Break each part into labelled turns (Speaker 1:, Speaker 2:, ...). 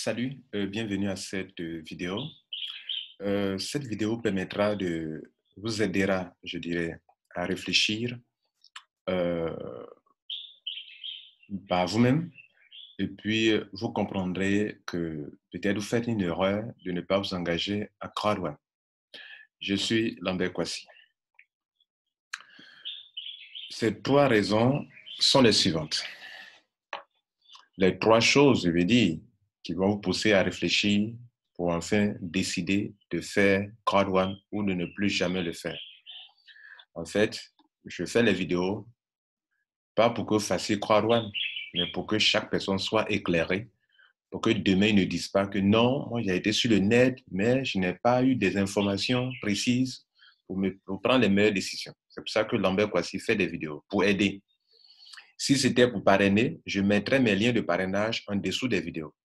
Speaker 1: Salut, bienvenue à cette vidéo. Cette vidéo permettra de vous aidera, je dirais, à réfléchir euh, par vous-même et puis vous comprendrez que peut-être vous faites une erreur de ne pas vous engager à crowdfunding. Je suis Lambert Kwasi. Ces trois raisons sont les suivantes. Les trois choses, je veux dire, qui vont vous pousser à réfléchir pour enfin décider de faire crowdfunding ou de ne plus jamais le faire. En fait, je fais les vidéos pas pour que vous fassiez crowdfunding, mais pour que chaque personne soit éclairée, pour que demain, ils ne disent pas que non, moi j'ai été sur le net, mais je n'ai pas eu des informations précises pour prendre les meilleures décisions. C'est pour ça que Lambert Kwasi fait des vidéos, pour aider. Si c'était pour parrainer, je mettrais mes liens de parrainage en dessous des vidéos.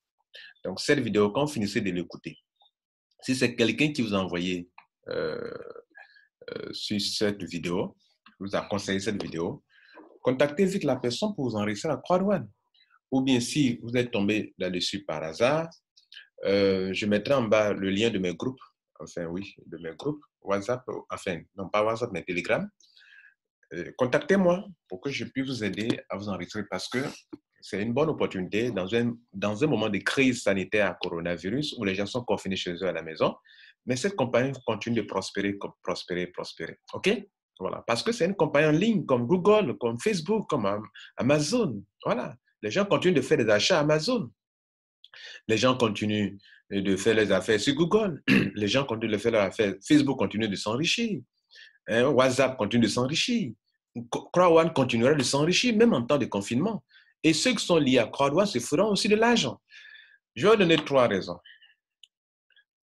Speaker 1: Donc, cette vidéo, quand vous finissez de l'écouter, si c'est quelqu'un qui vous a envoyé sur cette vidéo, vous a conseillé cette vidéo, contactez vite la personne pour vous enregistrer à crowdfunding. Ou bien si vous êtes tombé là-dessus par hasard, je mettrai en bas le lien de mes groupes, enfin oui, de mes groupes, WhatsApp, enfin non pas WhatsApp, mais Telegram. Contactez-moi pour que je puisse vous aider à vous enregistrer parce que c'est une bonne opportunité dans un moment de crise sanitaire à coronavirus où les gens sont confinés chez eux à la maison, mais cette compagnie continue de prospérer, prospérer. OK? Voilà. Parce que c'est une compagnie en ligne comme Google, comme Facebook, comme Amazon. Voilà. Les gens continuent de faire des achats à Amazon. Les gens continuent de faire les affaires sur Google. Les gens continuent de faire leurs affaires. Facebook continue de s'enrichir. WhatsApp continue de s'enrichir. Crowdfunding continuera de s'enrichir, même en temps de confinement. Et ceux qui sont liés à Crowdfunding se feront aussi de l'argent. Je vais vous donner trois raisons,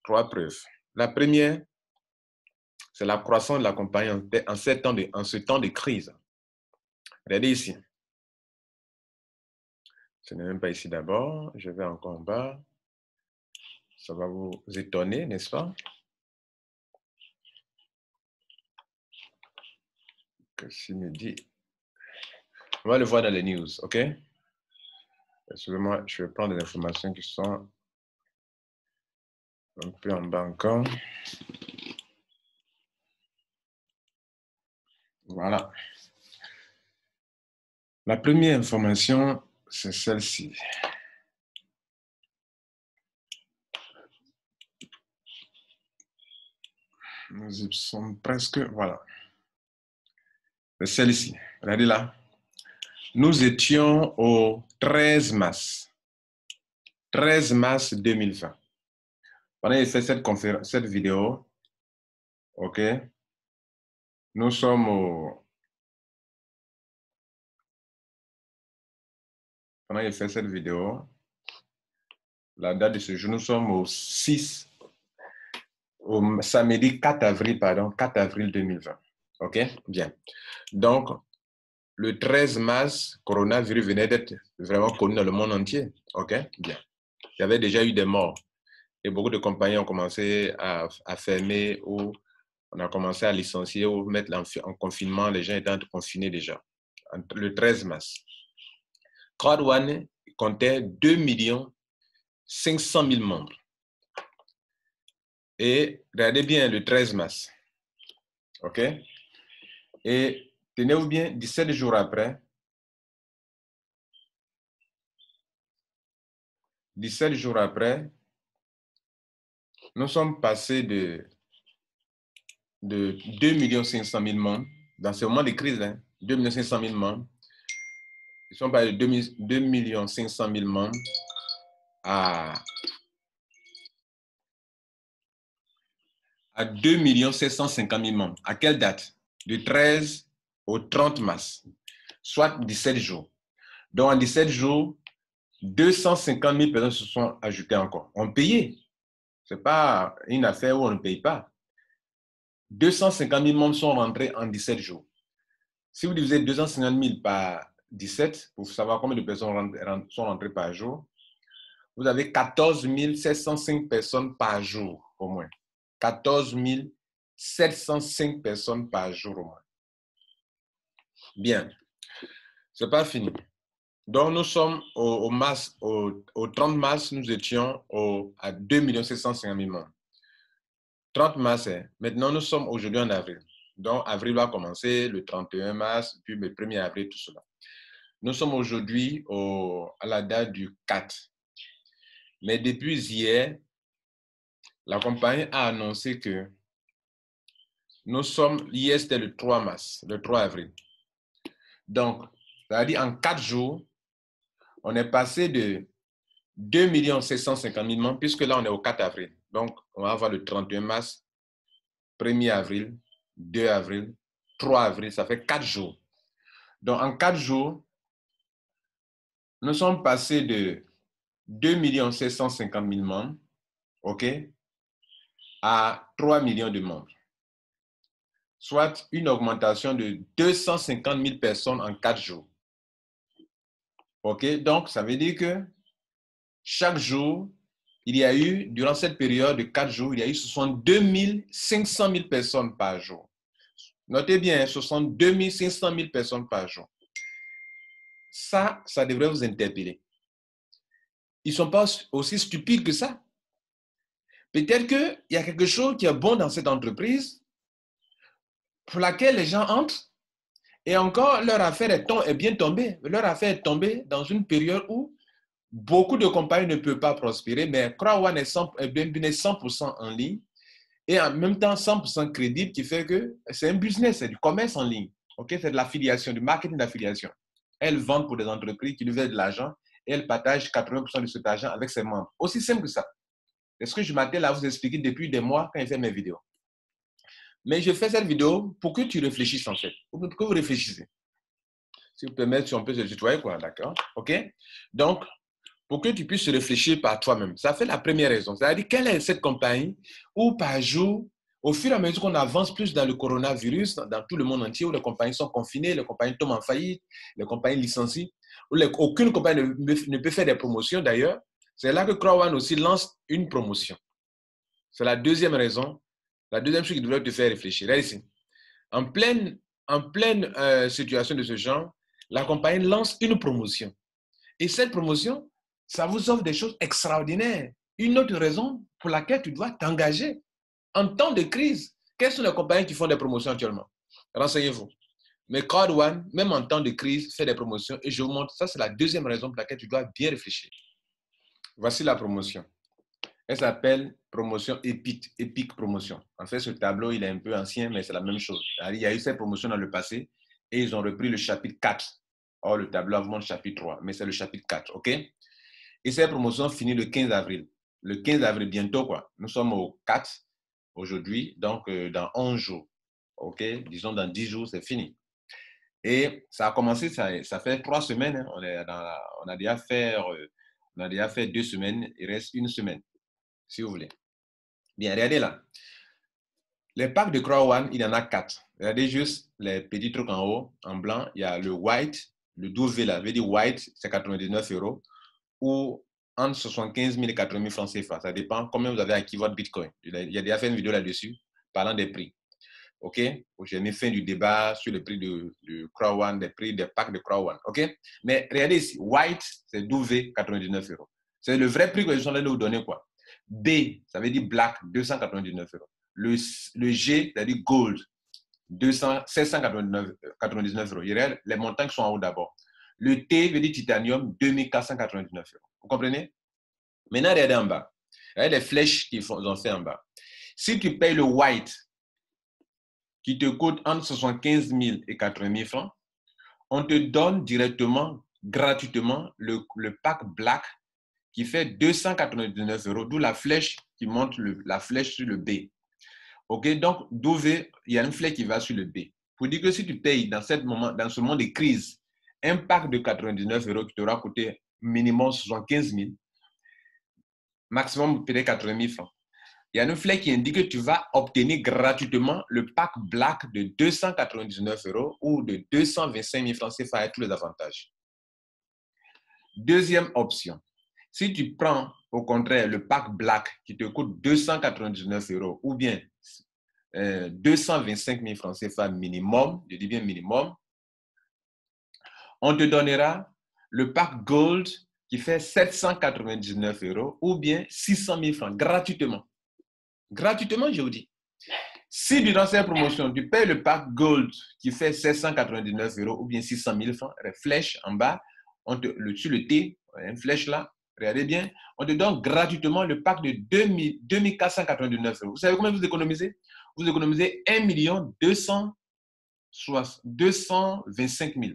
Speaker 1: trois preuves. La première, c'est la croissance de la compagnie en ce temps de crise. Regardez ici. Ce n'est même pas ici d'abord. Je vais encore en bas. Ça va vous étonner, n'est-ce pas? Que s'il me dit... On va le voir dans les news, OK? Excusez-moi, je vais prendre des informations qui sont un peu en bas encore. Voilà. La première information, c'est celle-ci. Nous y sommes presque, voilà. C'est celle-ci. Regardez là. Nous étions au 13 mars. 13 mars 2020. Pendant que j'ai fait cette vidéo, OK, nous sommes au... Pendant que j'ai fait cette vidéo, la date de ce jour, nous sommes au samedi 4 avril, pardon, 4 avril 2020. OK, bien. Donc, le 13 mars, coronavirus venait d'être vraiment connu dans le monde entier. OK, bien. Il y avait déjà eu des morts. Et beaucoup de compagnies ont commencé à fermer ou on a commencé à licencier ou mettre en confinement. Les gens étaient confinés déjà. Le 13 mars. Crowdfunding comptait 2 500 000 membres. Et regardez bien le 13 mars. OK? Et tenez-vous bien, 17 jours après, 17 jours après, nous sommes passés de 2 500 000 membres, dans ce moment de crise, hein, 2 500 000 membres, ils sont passés de 2 500 000 membres à 2 750 000 membres. À quelle date? Du 13 au 30 mars, soit 17 jours. Donc, en 17 jours, 250 000 personnes se sont ajoutées encore. On payait. Ce n'est pas une affaire où on ne paye pas. 250 000 membres sont rentrés en 17 jours. Si vous divisez 250 000 par 17, pour savoir combien de personnes sont rentrées par jour, vous avez 14 705 personnes par jour, au moins. 14 705 personnes par jour, au moins. Bien. Ce n'est pas fini. Donc, nous sommes au au 30 mars, nous étions à 2 750 000 membres. 30 mars, maintenant nous sommes aujourd'hui en avril. Donc, avril va commencer, le 31 mars, puis le 1er avril, tout cela. Nous sommes aujourd'hui à la date du 4. Mais depuis hier, la compagnie a annoncé que hier c'était le 3 mars, le 3 avril. Donc, c'est-à-dire en 4 jours, on est passé de 2 750 000 membres, puisque là on est au 4 avril. Donc, on va avoir le 31 mars, 1er avril, 2 avril, 3 avril, ça fait 4 jours. Donc, en 4 jours, nous sommes passés de 2 750 000 membres, OK, à 3 millions de membres. Soit une augmentation de 250 000 personnes en 4 jours. OK, donc ça veut dire que chaque jour, il y a eu, durant cette période de 4 jours, il y a eu 62 500 000 personnes par jour. Notez bien, 62 500 000 personnes par jour. Ça devrait vous interpeller. Ils ne sont pas aussi stupides que ça. Peut-être qu'il y a quelque chose qui est bon dans cette entreprise pour laquelle les gens entrent et encore leur affaire est bien tombée. Leur affaire est tombée dans une période où beaucoup de compagnies ne peuvent pas prospérer, mais CrowdOne est 100% en ligne et en même temps 100% crédible, qui fait que c'est un business, c'est du commerce en ligne. Okay? C'est de l'affiliation, du marketing d'affiliation. Elles vendent pour des entreprises qui lui veulent de l'argent et elles partagent 80% de cet argent avec ses membres. Aussi simple que ça. C'est ce que je m'attelle à vous expliquer depuis des mois quand je fais mes vidéos. Mais je fais cette vidéo pour que tu réfléchisses en fait, pour que vous réfléchissez. Si vous permettez, si on peut se tutoyer, quoi, d'accord? OK? Donc, pour que tu puisses réfléchir par toi-même. Ça fait la première raison. C'est-à-dire, quelle est cette compagnie où par jour, au fur et à mesure qu'on avance plus dans le coronavirus, dans tout le monde entier, où les compagnies sont confinées, les compagnies tombent en faillite, les compagnies licencient, où aucune compagnie ne peut faire des promotions d'ailleurs, c'est là que CrowdOne aussi lance une promotion. C'est la deuxième raison, la deuxième chose qui devrait te faire réfléchir. Là, ici, en pleine situation de ce genre, la compagnie lance une promotion. Et cette promotion, ça vous offre des choses extraordinaires. Une autre raison pour laquelle tu dois t'engager. En temps de crise, quelles sont les compagnies qui font des promotions actuellement? Renseignez-vous. Mais CrowdOne, même en temps de crise, fait des promotions. Et je vous montre, ça c'est la deuxième raison pour laquelle tu dois bien réfléchir. Voici la promotion. Elle s'appelle promotion Epic Promotion. En fait, ce tableau, il est un peu ancien, mais c'est la même chose. Il y a eu cette promotion dans le passé et ils ont repris le chapitre 4. Or, le tableau montre le chapitre 3, mais c'est le chapitre 4, OK? Et cette promotion finit le 15 avril. Le 15 avril, bientôt, quoi. Nous sommes au 4 aujourd'hui, donc dans 11 jours. OK? Disons, dans 10 jours, c'est fini. Et ça a commencé, ça fait 3 semaines. Hein. On a déjà fait 2 semaines, il reste 1 semaine, si vous voulez. Bien, regardez là. Les packs de CrowdOne, il y en a 4. Regardez juste les petits trucs en haut, en blanc. Il y a le white, le 12V là. Je veux dire white, c'est 99 €. Ou entre 75 000 et 80 000 francs CFA. Ça dépend combien vous avez acquis votre Bitcoin. Il y a déjà fait une vidéo là-dessus, parlant des prix. OK? J'ai mis fin du débat sur le prix de CrowdOne, des prix des packs de CrowdOne. OK? Mais regardez ici, white, c'est 12V, 99 €. C'est le vrai prix que je suis en train de vous donner, quoi. B, ça veut dire black, 299 €. Le G, c'est-à-dire gold, 799 €. Il y a les montants qui sont en haut d'abord. Le T veut dire titanium, 2499 €. Vous comprenez? Maintenant, regardez en bas. Regardez les flèches qu'ils ont fait en bas. Si tu payes le white, qui te coûte entre 75 000 et 80 000 francs, on te donne directement, gratuitement, le pack black qui fait 299 €, d'où la flèche qui montre la flèche sur le B. OK, donc il y a une flèche qui va sur le B. Pour dire que si tu payes dans ce moment de crise, un pack de 99 € qui t'aura coûté minimum 75 000, maximum peut-être 80 000 francs. Il y a une flèche qui indique que tu vas obtenir gratuitement le pack black de 299 € ou de 225 000 francs CFA avec tous les avantages. Deuxième option, si tu prends au contraire le pack black qui te coûte 299 € ou bien 225 000 francs CFA minimum, je dis bien minimum, on te donnera le pack gold qui fait 799 € ou bien 600 000 francs gratuitement. Gratuitement, je vous dis. Si durant cette promotion, tu payes le pack Gold qui fait 799 € ou bien 600 000 francs, flèche en bas, sur le T, une flèche là, regardez bien, on te donne gratuitement le pack de 2499 €. Vous savez combien vous économisez? Vous économisez 1 225 000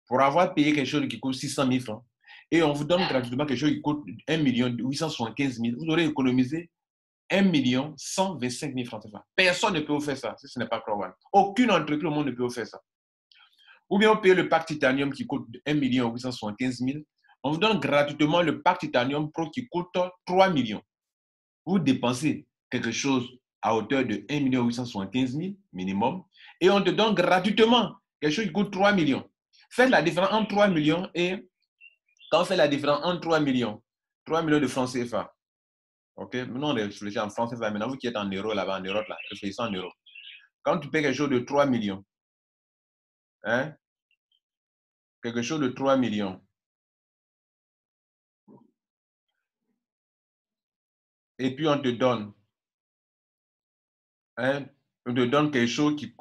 Speaker 1: pour avoir payé quelque chose qui coûte 600 000 francs. Et on vous donne gratuitement quelque chose qui coûte 1 875 000. Vous aurez économisé 1 125 000 francs. Personne ne peut vous faire ça si ce n'est pas CrossOne. Aucune entreprise au monde ne peut vous faire ça. Ou bien on paye le pack Titanium qui coûte 1 875 000. On vous donne gratuitement le pack Titanium Pro qui coûte 3 millions. Vous dépensez quelque chose à hauteur de 1 875 000 minimum et on te donne gratuitement quelque chose qui coûte 3 millions. Faites la différence entre 3 millions et quand on fait la différence entre 3 millions de francs CFA. Ok, maintenant on réfléchit en francs CFA. Maintenant vous qui êtes en euros là-bas, en Europe là, réfléchissez en euros. Quand tu payes quelque chose de 3 millions, hein, quelque chose de 3 millions, et puis on te donne, hein, on te donne quelque chose qui,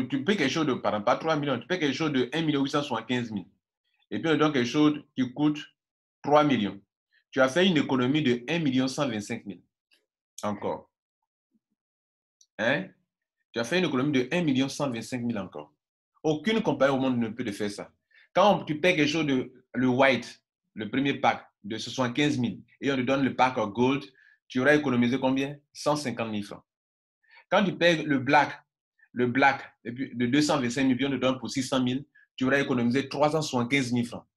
Speaker 1: tu payes quelque chose de, pardon, pas 3 millions, tu payes quelque chose de 1 875 000. Et puis on te donne quelque chose qui coûte 3 millions. Tu as fait une économie de 1 125 000. Encore. Hein? Tu as fait une économie de 1 125 000 encore. Aucune compagnie au monde ne peut te faire ça. Quand tu payes quelque chose de le white, le premier pack de 75 000 et on te donne le pack gold, tu auras économisé combien? 150 000 francs. Quand tu payes le black et puis de 225 000 et on te donne pour 600 000, tu auras économisé 375 000 francs.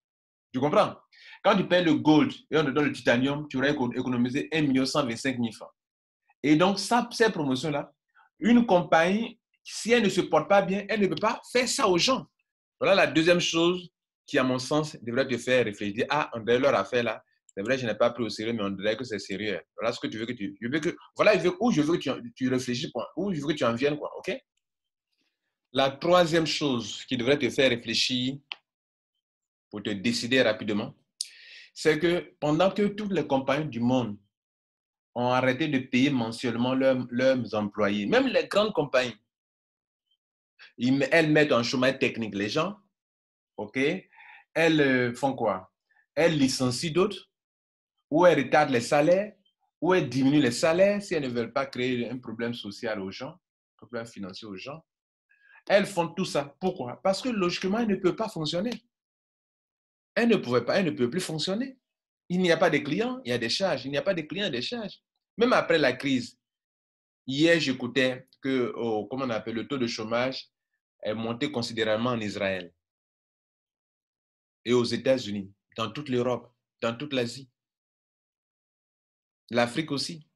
Speaker 1: Tu comprends? Quand tu payes le gold et on te donne le titanium, tu auras économisé 1 125 000 francs. Et donc, ces promotions-là, une compagnie, si elle ne se porte pas bien, elle ne peut pas faire ça aux gens. Voilà la deuxième chose qui, à mon sens, devrait te faire réfléchir. Ah, on dirait leur affaire là. C'est vrai, je n'ai pas pris au sérieux, mais on dirait que c'est sérieux. Voilà ce que tu veux que tu... voilà où je veux que tu réfléchisses, où je veux que tu en viennes, quoi, ok? La troisième chose qui devrait te faire réfléchir pour te décider rapidement, c'est que pendant que toutes les compagnies du monde ont arrêté de payer mensuellement leurs employés, même les grandes compagnies, elles mettent en chômage technique les gens, ok? Elles font quoi? Elles licencient d'autres, ou elles retardent les salaires, ou elles diminuent les salaires si elles ne veulent pas créer un problème social aux gens, un problème financier aux gens. Elles font tout ça. Pourquoi? Parce que logiquement, elles ne peuvent pas fonctionner. Elles ne pouvaient pas, elles ne peuvent plus fonctionner. Il n'y a pas de clients, il y a des charges. Il n'y a pas de clients, il y a des charges. Même après la crise, hier, j'écoutais que, comment on appelle, le taux de chômage est monté considérablement en Israël et aux États-Unis, dans toute l'Europe, dans toute l'Asie, l'Afrique aussi.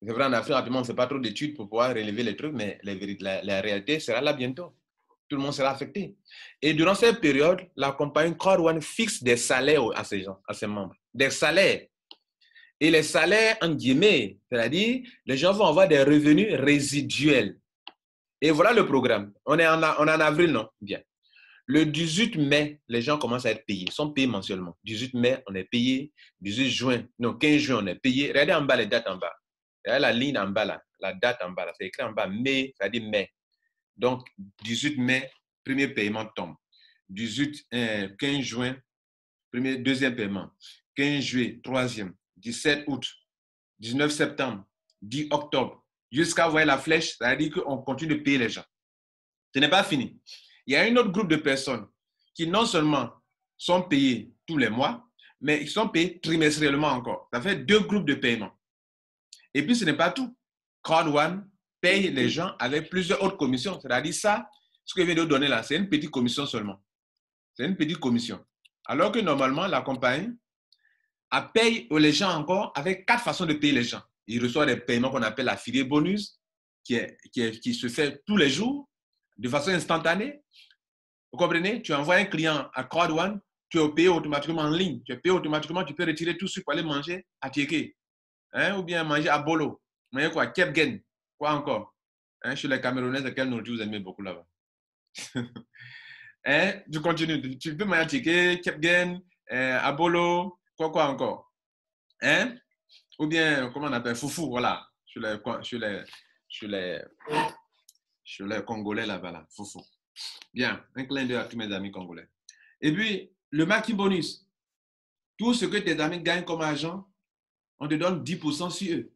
Speaker 1: C'est vrai, en Afrique, on ne fait pas trop d'études pour pouvoir relever les trucs, mais la réalité sera là bientôt. Tout le monde sera affecté. Et durant cette période, la compagnie CrossOne fixe des salaires à ses gens, à ses membres. Des salaires. Et les salaires, en guillemets, c'est-à-dire, les gens vont avoir des revenus résiduels. Et voilà le programme. On est en avril, non? Bien. Le 18 mai, les gens commencent à être payés. Ils sont payés mensuellement. 18 mai, on est payé. 18 juin, non, 15 juin, on est payé. Regardez en bas les dates en bas. Regardez la ligne en bas là. La date en bas là. C'est écrit en bas mai, c'est-à-dire mai. Donc, 18 mai, premier paiement tombe. 15 juin, deuxième paiement. 15 juillet, troisième. 17 août, 19 septembre, 10 octobre. Jusqu'à voir la flèche, c'est-à-dire qu'on continue de payer les gens. Ce n'est pas fini. Il y a un autre groupe de personnes qui non seulement sont payées tous les mois, mais ils sont payés trimestriellement encore. Ça fait 2 groupes de paiement. Et puis, ce n'est pas tout. CrossOne paye les gens avec plusieurs autres commissions. C'est-à-dire ça, ce que je viens de vous donner là, c'est une petite commission seulement. C'est une petite commission. Alors que normalement, la compagnie paye les gens encore avec 4 façons de payer les gens. Ils reçoivent des paiements qu'on appelle affilié bonus, qui se fait tous les jours, de façon instantanée. Vous comprenez? Tu envoies un client à CrossOne, tu es payé automatiquement en ligne. Tu es payé automatiquement, tu peux retirer tout de suite pour aller manger à Tieke. Hein? Ou bien manger à Bolo. Manger quoi? Kepgen. Quoi encore? Hein? Chez les Camerounais, quelle nourriture vous aimez beaucoup là-bas? Hein? Tu continues. Tu peux m'indiquer Kepgen, Abolo, quoi encore? Hein? Ou bien, comment on appelle? Foufou, voilà. Sur les Congolais là-bas, là. Foufou. Bien, un clin d'œil à tous mes amis congolais. Et puis, le maquis bonus. Tout ce que tes amis gagnent comme argent, on te donne 10% sur eux.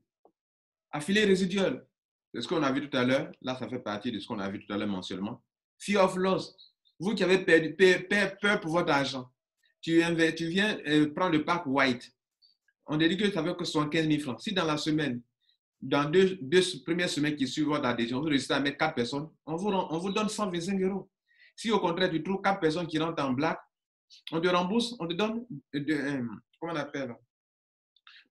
Speaker 1: Affilié résiduel. C'est ce qu'on a vu tout à l'heure. Là, ça fait partie de ce qu'on a vu tout à l'heure mensuellement. Fear of loss. Vous qui avez peur pour votre argent, tu viens prendre le pack white. On te dit que ça veut que 75 000 francs. Si dans la semaine, dans deux premières semaines qui suivent votre adhésion, vous réussissez à mettre 4 personnes, on vous donne 125 euros. Si au contraire, tu trouves 4 personnes qui rentrent en black, on te rembourse, on te donne, comment on appelle,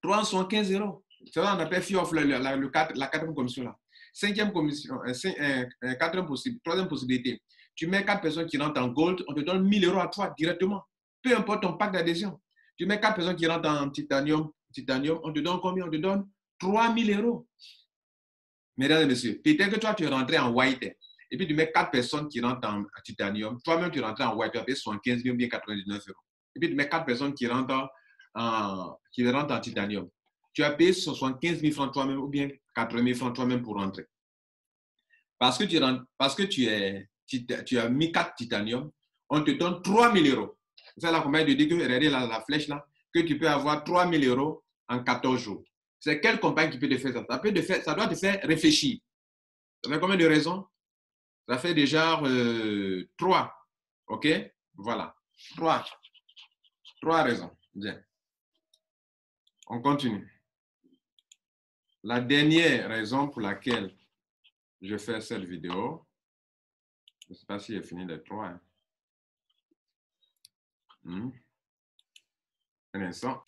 Speaker 1: 315 euros. C'est ça qu'on appelle Fear of la quatrième commission là. Cinquième commission, troisième possibilité. Tu mets 4 personnes qui rentrent en gold, on te donne 1000 euros à toi directement. Peu importe ton pack d'adhésion. Tu mets 4 personnes qui rentrent en titanium, on te donne combien? On te donne 3000 euros. Mesdames et messieurs, peut-être que toi, tu es rentré en white et puis tu mets 4 personnes qui rentrent en titanium. Toi-même, tu es rentré en white, tu as payé 75 000 ou bien 99 euros. Et puis tu mets 4 personnes qui rentrent en titanium. Tu as payé 75 000 francs toi-même ou bien 80 000 francs toi-même pour rentrer. Parce que tu as mis 4 titanium, on te donne 3 000 euros. C'est là qu'on m'a dit que, regardez la flèche là, que tu peux avoir 3 000 euros en 14 jours. C'est quelle compagnie qui peut te faire ça? Ça doit te faire réfléchir. Ça fait combien de raisons? Ça fait déjà 3. OK? Voilà. 3 raisons. Bien. On continue. La dernière raison pour laquelle je fais cette vidéo, je ne sais pas si j'ai fini les 3. Un instant.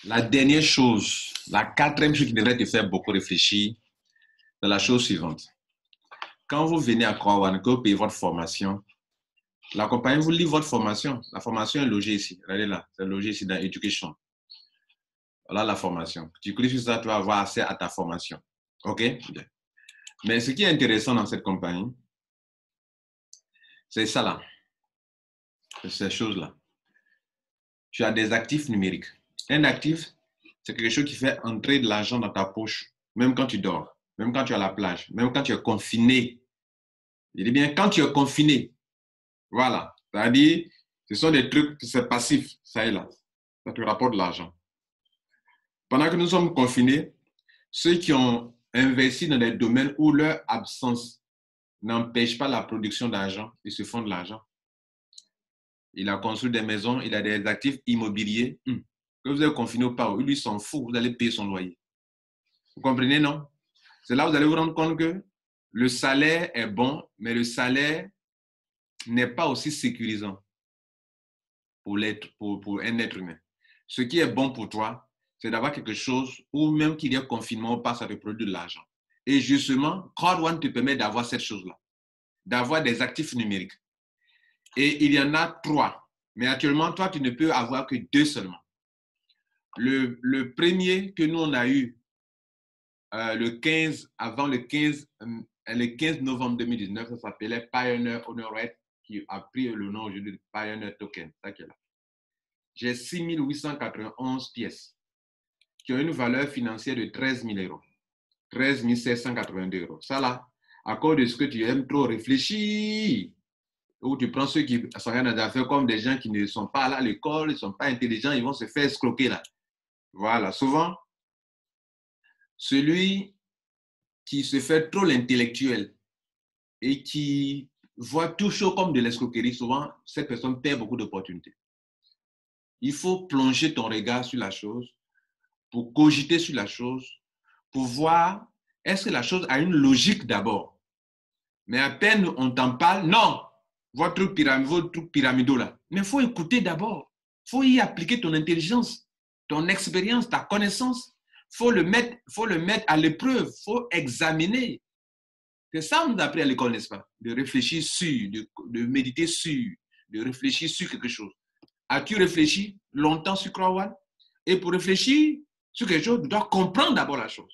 Speaker 1: La dernière chose, la quatrième chose qui devrait te faire beaucoup réfléchir, c'est la chose suivante. Quand vous venez à Croix One, que vous payez votre formation, la compagnie vous livre votre formation. La formation est logée ici. Regardez là, c'est logé ici dans Education. Voilà la formation. Tu cliques sur ça, tu vas avoir accès à ta formation. OK? Bien. Mais ce qui est intéressant dans cette compagnie, c'est ça là. C'est ces choses-là. Tu as des actifs numériques. Un actif, c'est quelque chose qui fait entrer de l'argent dans ta poche, même quand tu dors, même quand tu es à la plage, même quand tu es confiné. Je dis bien quand tu es confiné. Voilà. C'est-à-dire, ce sont des trucs, c'est passif, ça est là. Ça te rapporte de l'argent. Pendant que nous sommes confinés, ceux qui ont investi dans des domaines où leur absence n'empêche pas la production d'argent, ils se font de l'argent. Il a construit des maisons, il a des actifs immobiliers. Que vous êtes confiné ou pas, lui s'en fout, vous allez payer son loyer. Vous comprenez, non? C'est là que vous allez vous rendre compte que le salaire est bon, mais le salaire n'est pas aussi sécurisant pour un être humain. Ce qui est bon pour toi, c'est d'avoir quelque chose où même qu'il y ait confinement ou pas, ça te produit de l'argent. Et justement, Crowd One te permet d'avoir cette chose-là, d'avoir des actifs numériques. Et il y en a 3. Mais actuellement, toi, tu ne peux avoir que 2 seulement. Le premier que nous, on a eu le 15 novembre 2019, ça s'appelait Pioneer Honorate, qui a pris le nom aujourd'hui de Pioneer Token. Ça qui est là. J'ai 6 891 pièces qui ont une valeur financière de 13 000 euros. 13 782 euros. Ça là, à cause de ce que tu aimes trop réfléchir, ou tu prends ceux qui sont dans des affaires comme des gens qui ne sont pas là à l'école, ils ne sont pas intelligents, ils vont se faire escroquer là. Voilà, souvent, celui qui se fait trop l'intellectuel et qui voit tout chaud comme de l'escroquerie, souvent, cette personne perd beaucoup d'opportunités. Il faut plonger ton regard sur la chose, pour cogiter sur la chose, pour voir est-ce que la chose a une logique d'abord. Mais à peine on t'en parle, non, votre truc pyramidal là. Mais il faut écouter d'abord. Il faut y appliquer ton intelligence, ton expérience, ta connaissance. Il faut le mettre à l'épreuve. Il faut examiner. C'est ça qu'on nous a appris à l'école, n'est-ce pas? De réfléchir sur, de méditer sur, de réfléchir sur quelque chose. As-tu réfléchi longtemps sur Crowd One? Et pour réfléchir sur quelque chose, tu dois comprendre d'abord la chose.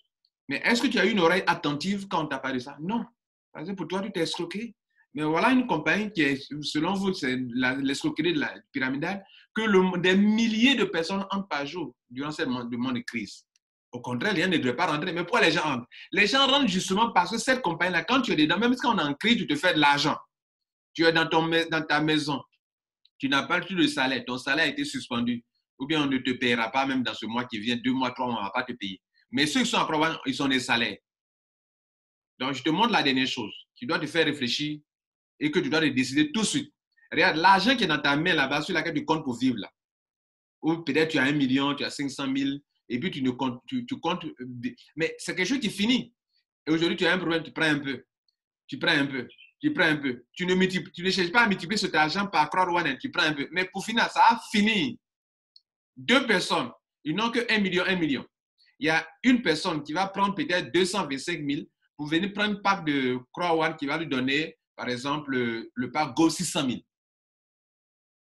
Speaker 1: Mais est-ce que tu as eu une oreille attentive quand on t'a parlé de ça? Non. Parce que pour toi, tu t'es escroqué. Mais voilà une compagnie qui est, selon vous, c'est l'escroquerie de la pyramidale, que des milliers de personnes entrent par jour durant ce moment de crise. Au contraire, les gens ne devraient pas rentrer. Mais pourquoi les gens rentrent? Les gens rentrent justement parce que cette compagnie-là, quand tu es dedans, même quand on est en crise, tu te fais de l'argent. Tu es dans ta maison, tu n'as pas plus de salaire, ton salaire a été suspendu, ou bien on ne te payera pas même dans ce mois qui vient, 2 mois, 3 mois, on ne va pas te payer. Mais ceux qui sont en Croix-Rouane, ils sont des salaires. Donc, je te montre la dernière chose. Tu dois te faire réfléchir et que tu dois te décider tout de suite. Regarde, l'argent qui est dans ta main là-bas, sur laquelle tu comptes pour vivre là. Ou peut-être tu as 1 million, tu as 500 000, et puis tu comptes. Mais c'est quelque chose qui finit. Et aujourd'hui, tu as un problème, tu prends un peu. Tu prends un peu. Tu prends un peu. Tu ne cherches pas à multiplier cet argent par Croix-Rouane, tu prends un peu. Mais pour finir, ça a fini. 2 personnes, ils n'ont que 1 million, 1 million. Il y a une personne qui va prendre peut-être 225 000 pour venir prendre un pack de Croix-Rouane qui va lui donner, par exemple, le pack Go 600 000.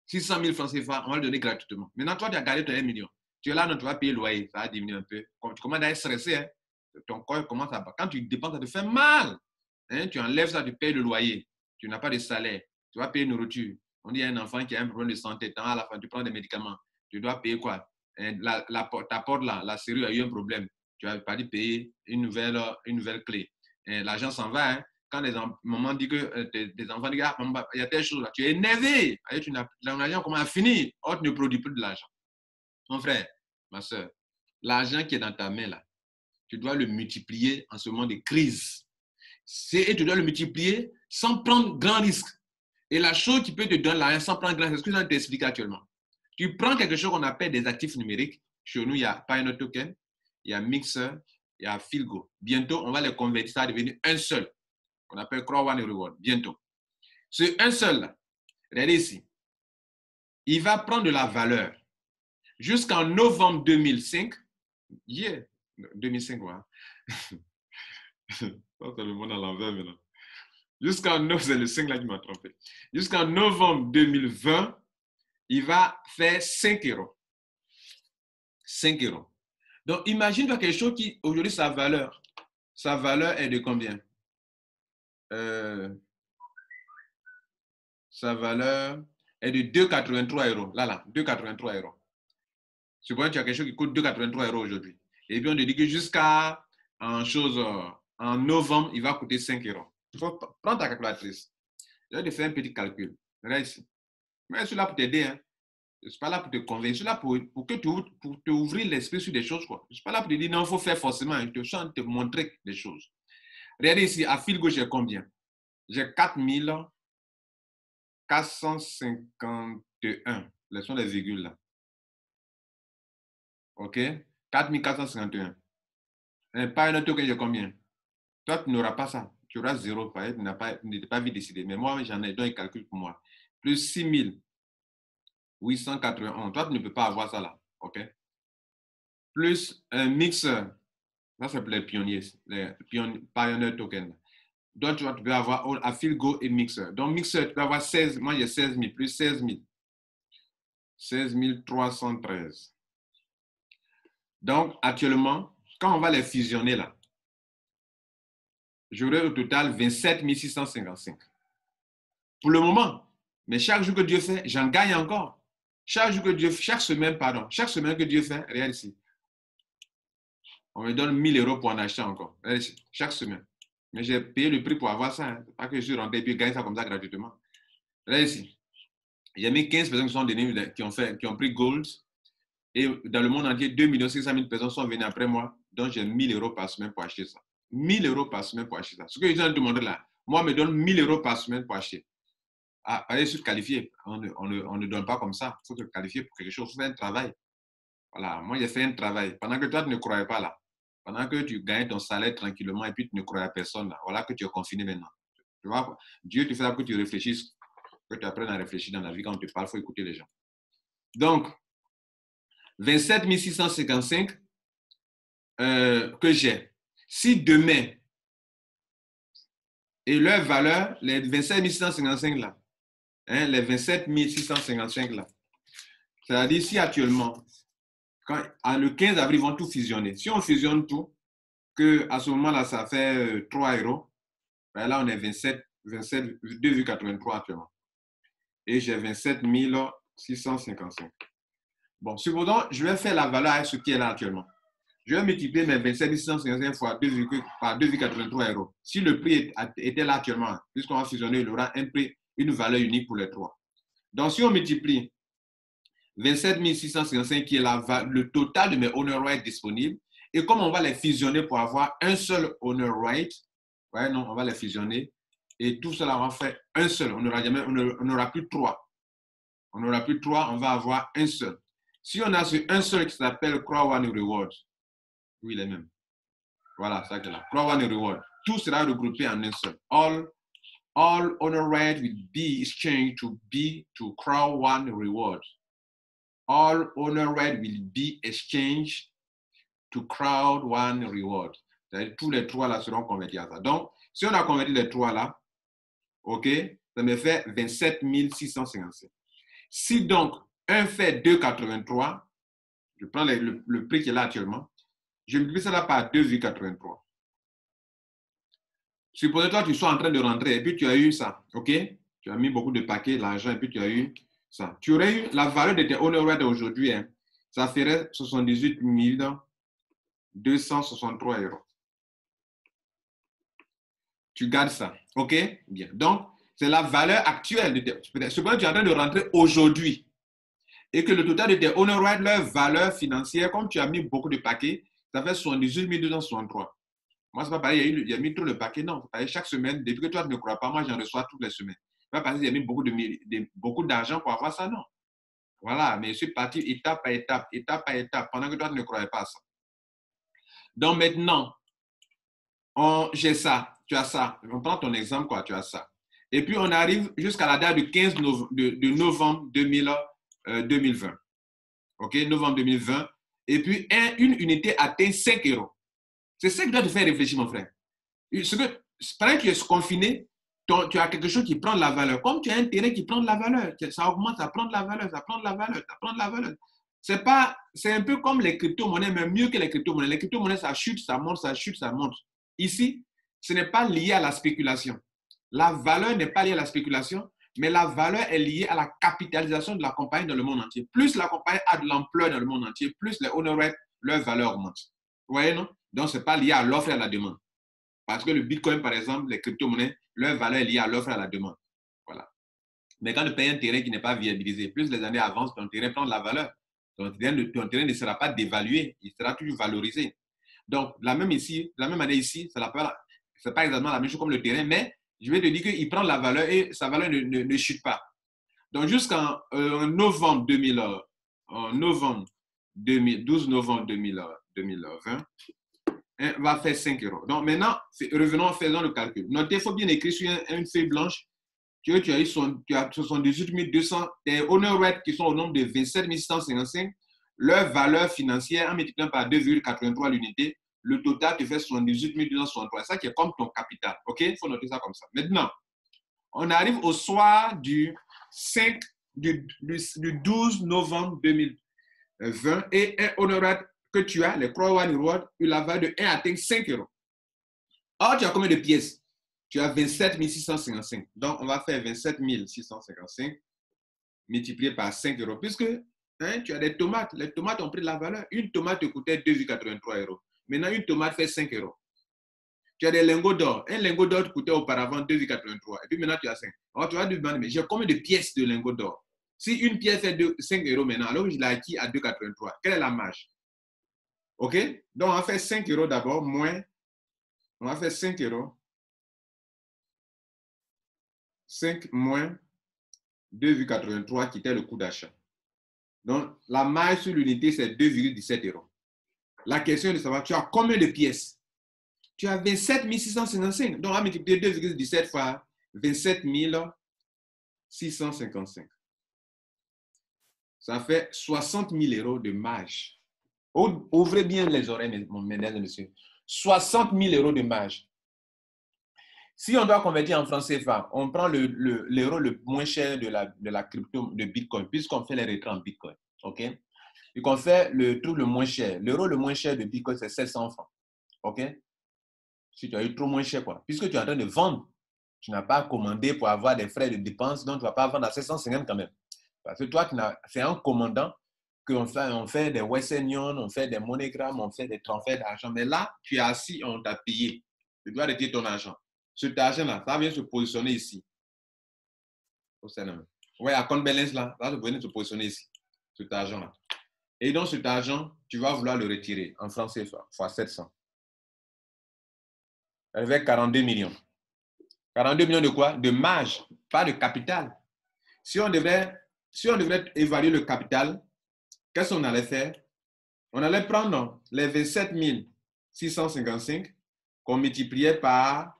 Speaker 1: 600 000 francs CFA, on va le donner gratuitement. Maintenant, toi, tu as gardé ton 1 million. Tu es là, non, tu vas payer le loyer. Ça va diminuer un peu. Tu commences à être stressé. Hein? Ton corps commence à... Quand tu dépenses, ça te fait mal. Hein? Tu enlèves ça, tu payes le loyer. Tu n'as pas de salaire. Tu vas payer une nourriture. On dit à un enfant qui a un problème de santé. À la fin, tu prends des médicaments. Tu dois payer quoi? Ta porte là, la serrure a eu un problème. Tu as pas dû payer une nouvelle clé. L'argent s'en va. Hein? Quand les mamans disent que des enfants disent ah, il y a telle chose là, tu es énervé. L'argent commence à finir. Or, tu ne produis plus de l'argent. Mon frère, ma soeur, l'argent qui est dans ta main là, tu dois le multiplier en ce moment de crise. Et tu dois le multiplier sans prendre grand risque. Et la chose qui peut te donner l'argent sans prendre grand risque, c'est ce que je vais t'expliquer actuellement. Tu prends quelque chose qu'on appelle des actifs numériques. Chez nous, il y a Pioneer Token, il y a Mixer, il y a Philgo. Bientôt, on va les convertir, ça va devenir un seul, qu'on appelle Croix-Rouane Reward. Bientôt. Ce un seul, là, regardez ici, il va prendre de la valeur jusqu'en novembre 2005. 2005, ouais. C'est le monde à l'envers maintenant. Jusqu'en novembre, c'est le 5 là qui m'a trompé. Jusqu'en novembre 2020, il va faire 5 €. 5 €. Donc, imagine-toi quelque chose qui, aujourd'hui, sa valeur est de combien? Sa valeur est de 2,83 €. Là, 2,83 €. Supposons que tu as quelque chose qui coûte 2,83 € aujourd'hui. Et puis, on te dit que jusqu'à en novembre, il va coûter 5 €. Il faut prendre ta calculatrice. Je vais te faire un petit calcul. Regarde ici. Mais je suis là pour t'aider. Hein. Je ne suis pas là pour te convaincre. Je suis là pour te ouvrir l'esprit sur des choses. Quoi. Je ne suis pas là pour te dire non, il faut faire forcément. Je suis en train de te montrer des choses. Regardez ici, à Philgo, j'ai combien? J'ai 4 451. Ce sont les virgules là. OK? 4 451. Pas un autre que j'ai combien? Toi, tu n'auras pas ça. Tu auras 0. Tu n'étais pas vite décidé. Mais moi, j'en ai donc un calcul pour moi. Plus 6 881. Toi, tu ne peux pas avoir ça là. OK? Plus un mixeur. Ça, c'est pour les pionniers. Les Pioneer Token. Donc, tu peux avoir à Philgo et Mixer. Donc, Mixer, tu peux avoir 16. Moi, j'ai 16 000. Plus 16 000. 16 313. Donc, actuellement, quand on va les fusionner là, j'aurai au total 27 655. Pour le moment. Mais chaque jour que Dieu fait, j'en gagne encore. Chaque semaine que Dieu fait, regarde ici. On me donne 1 000 € pour en acheter encore. Regarde ici, chaque semaine. Mais j'ai payé le prix pour avoir ça. Hein. Pas que je suis rentré et puis gagne ça comme ça gratuitement. Regarde ici. Il y a mis 15 personnes qui ont pris Gold. Et dans le monde entier, 2 600 000 personnes sont venues après moi. Donc, j'ai 1 000 € par semaine pour acheter ça. 1 000 € par semaine pour acheter ça. Ce que je viens de te montrer là, moi, me donne 1 000 € par semaine pour acheter. Ah, allez, je suis qualifié. On ne donne pas comme ça. Il faut te qualifier pour quelque chose. Il faut faire un travail. Voilà, moi, j'ai fait un travail. Pendant que toi, tu ne croyais pas là. Pendant que tu gagnes ton salaire tranquillement et puis tu ne croyais à personne là. Voilà que tu es confiné maintenant. Tu vois, Dieu te fait que tu réfléchisses, que tu apprennes à réfléchir dans la vie. Quand on te parle, il faut écouter les gens. Donc, 27 655 que j'ai. Si demain, et leur valeur, les 27 655 là, hein, les 27 655 là, c'est-à-dire si actuellement, le 15 avril, ils vont tout fusionner. Si on fusionne tout, qu'à ce moment-là, ça fait 3 €, ben là, on est 27 2,83 actuellement. Et j'ai 27 655. Bon, supposons, je vais faire la valeur à ce qui est là actuellement. Je vais multiplier mes 27 655 fois 2, par 2,83 euros. Si le prix était là actuellement, puisqu'on va fusionner, il aura un prix, une valeur unique pour les trois. Donc, si on multiplie 27 655 qui est le total de mes owner rights disponibles, et comme on va les fusionner pour avoir un seul owner right, ouais, non, on va les fusionner, et tout cela va faire un seul. On n'aura plus trois. On n'aura plus trois, on va avoir un seul. Si on a un seul qui s'appelle Crow One Reward, oui, il est même. Voilà, ça que là. Crow One Reward. Tout sera regroupé en un seul. All owner rights will be exchanged to Crow One Reward. All owner rights will be exchanged to Crowd One Reward. C'est-à-dire tous les trois là seront convertis à ça. Donc, si on a converti les trois là, ok, ça me fait 27 655. Si donc 1 fait 2,83, je prends le prix qui est là actuellement, je multiplie ça là par 2,83. Supposez toi tu sois en train de rentrer et puis tu as eu ça, ok? Tu as mis beaucoup de paquets, l'argent et puis tu as eu ça. Tu aurais eu la valeur de tes owner rights aujourd'hui, hein, ça ferait 78 263 euros. Tu gardes ça, ok? Bien. Donc, c'est la valeur actuelle de tes. Supposons que tu es en train de rentrer aujourd'hui et que le total de tes owner rights, leur valeur financière, comme tu as mis beaucoup de paquets, ça fait 78 263. Moi, c'est pas pareil, il a mis trop le paquet, non. Chaque semaine, depuis que toi tu ne crois pas, moi j'en reçois toutes les semaines. Pas parce qu'il a mis beaucoup d'argent pour avoir ça, non. Voilà, mais je suis parti étape par étape, pendant que toi tu ne croyais pas à ça. Donc maintenant, j'ai ça, tu as ça. On prend ton exemple, quoi, tu as ça. Et puis on arrive jusqu'à la date du 15 novembre 2020. OK, novembre 2020. Et puis une unité atteint 5 euros. C'est ça qui doit te faire réfléchir, mon frère. Pendant que tu es confiné, tu as quelque chose qui prend de la valeur. Comme tu as un terrain qui prend de la valeur, ça augmente, ça prend de la valeur, ça prend de la valeur, ça prend de la valeur. C'est un peu comme les crypto-monnaies, mais mieux que les crypto-monnaies. Les crypto-monnaies, ça chute, ça monte, ça chute, ça monte. Ici, ce n'est pas lié à la spéculation. La valeur n'est pas liée à la spéculation, mais la valeur est liée à la capitalisation de la compagnie dans le monde entier. Plus la compagnie a de l'ampleur dans le monde entier, plus les owner rights, leur valeur augmente. Vous voyez, non? Donc, ce n'est pas lié à l'offre et à la demande. Parce que le Bitcoin, par exemple, les crypto-monnaies, leur valeur est liée à l'offre et à la demande. Voilà. Mais quand tu payes un terrain qui n'est pas viabilisé, plus les années avancent, ton terrain prend de la valeur. Ton terrain ne sera pas dévalué, il sera toujours valorisé. Donc, la même année ici, ce n'est pas exactement la même chose comme le terrain, mais je vais te dire qu'il prend de la valeur et sa valeur ne chute pas. Donc, jusqu'en novembre 12 novembre 2020, va faire 5 euros. Donc, maintenant, revenons, faisons le calcul. Notez, il faut bien écrire sur une feuille blanche que tu as 78 200, tes owner rights qui sont au nombre de 27 655, leur valeur financière en multipliant par 2,83 l'unité, le total te fait 78 263. Ça qui est comme ton capital. OK? Il faut noter ça comme ça. Maintenant, on arrive au soir du 12 novembre 2020 et un owner right que tu as, les Crow One Reward, il la valeur de 1 atteint 5 euros. Or, tu as combien de pièces? Tu as 27 655. Donc, on va faire 27 655 multiplié par 5 euros. Puisque tu as des tomates. Les tomates ont pris de la valeur. Une tomate te coûtait 2,83 euros. Maintenant, une tomate fait 5 euros. Tu as des lingots d'or. Un lingot d'or coûtait auparavant 2,83. Et puis maintenant, tu as 5. Alors, tu vas te demander, mais j'ai combien de pièces de lingots d'or? Si une pièce fait 5 euros maintenant, alors que je l'ai acquis à 2,83, quelle est la marge? OK? Donc, on va faire 5 euros d'abord, moins. On va faire 5 euros. 5 moins 2,83 qui était le coût d'achat. Donc, la marge sur l'unité, c'est 2,17 euros. La question est de savoir, tu as combien de pièces? Tu as 27 655. Donc, on va multiplier 2,17 fois 27 655. Ça fait 60 000 euros de marge. Ouvrez bien les oreilles, mesdames et messieurs. 60 000 euros de marge. Si on doit convertir en francs CFA, on prend l'euro le moins cher de la crypto, de Bitcoin, puisqu'on fait les retraits en Bitcoin. OK? Et qu'on fait le truc le moins cher. L'euro le moins cher de Bitcoin, c'est 700 francs. OK? Si tu as eu trop moins cher, quoi. Puisque tu es en train de vendre, Tu n'as pas commandé pour avoir des frais de dépenses, donc tu ne vas pas vendre à 750 quand même. Parce que toi, c'est un commandant qu'on fait, on fait des Western Union, on fait des MoneyGram, on fait des transferts d'argent. Mais là, tu es assis, on t'a payé. Tu dois retirer ton argent. Cet argent-là, ça vient se positionner ici. Oui, à compte balance là, ça vient se positionner ici. Cet argent-là. Et donc, cet argent, tu vas vouloir le retirer en francs CFA, fois 700. Avec 42 millions. 42 millions de quoi? De marge, pas de capital. Si on devrait évaluer le capital, qu'est-ce qu'on allait faire? On allait prendre les 27 655 qu'on multipliait par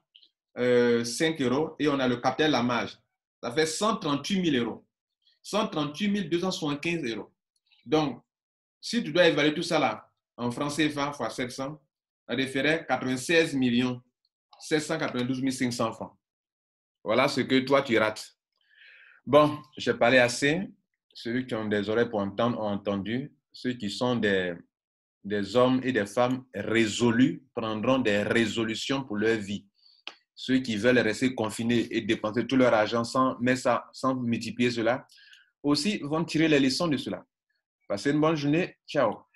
Speaker 1: 5 euros et on a le capital, la marge. Ça fait 138 000 euros. 138 275 euros. Donc, si tu dois évaluer tout ça là, en francs CFA fois 700, ça ferait 96 792 500 francs. Voilà ce que toi, tu rates. Bon, j'ai parlé assez. Ceux qui ont des oreilles pour entendre ont entendu. Ceux qui sont des hommes et des femmes résolus prendront des résolutions pour leur vie. Ceux qui veulent rester confinés et dépenser tout leur argent sans multiplier cela, aussi vont tirer les leçons de cela. Passez une bonne journée. Ciao.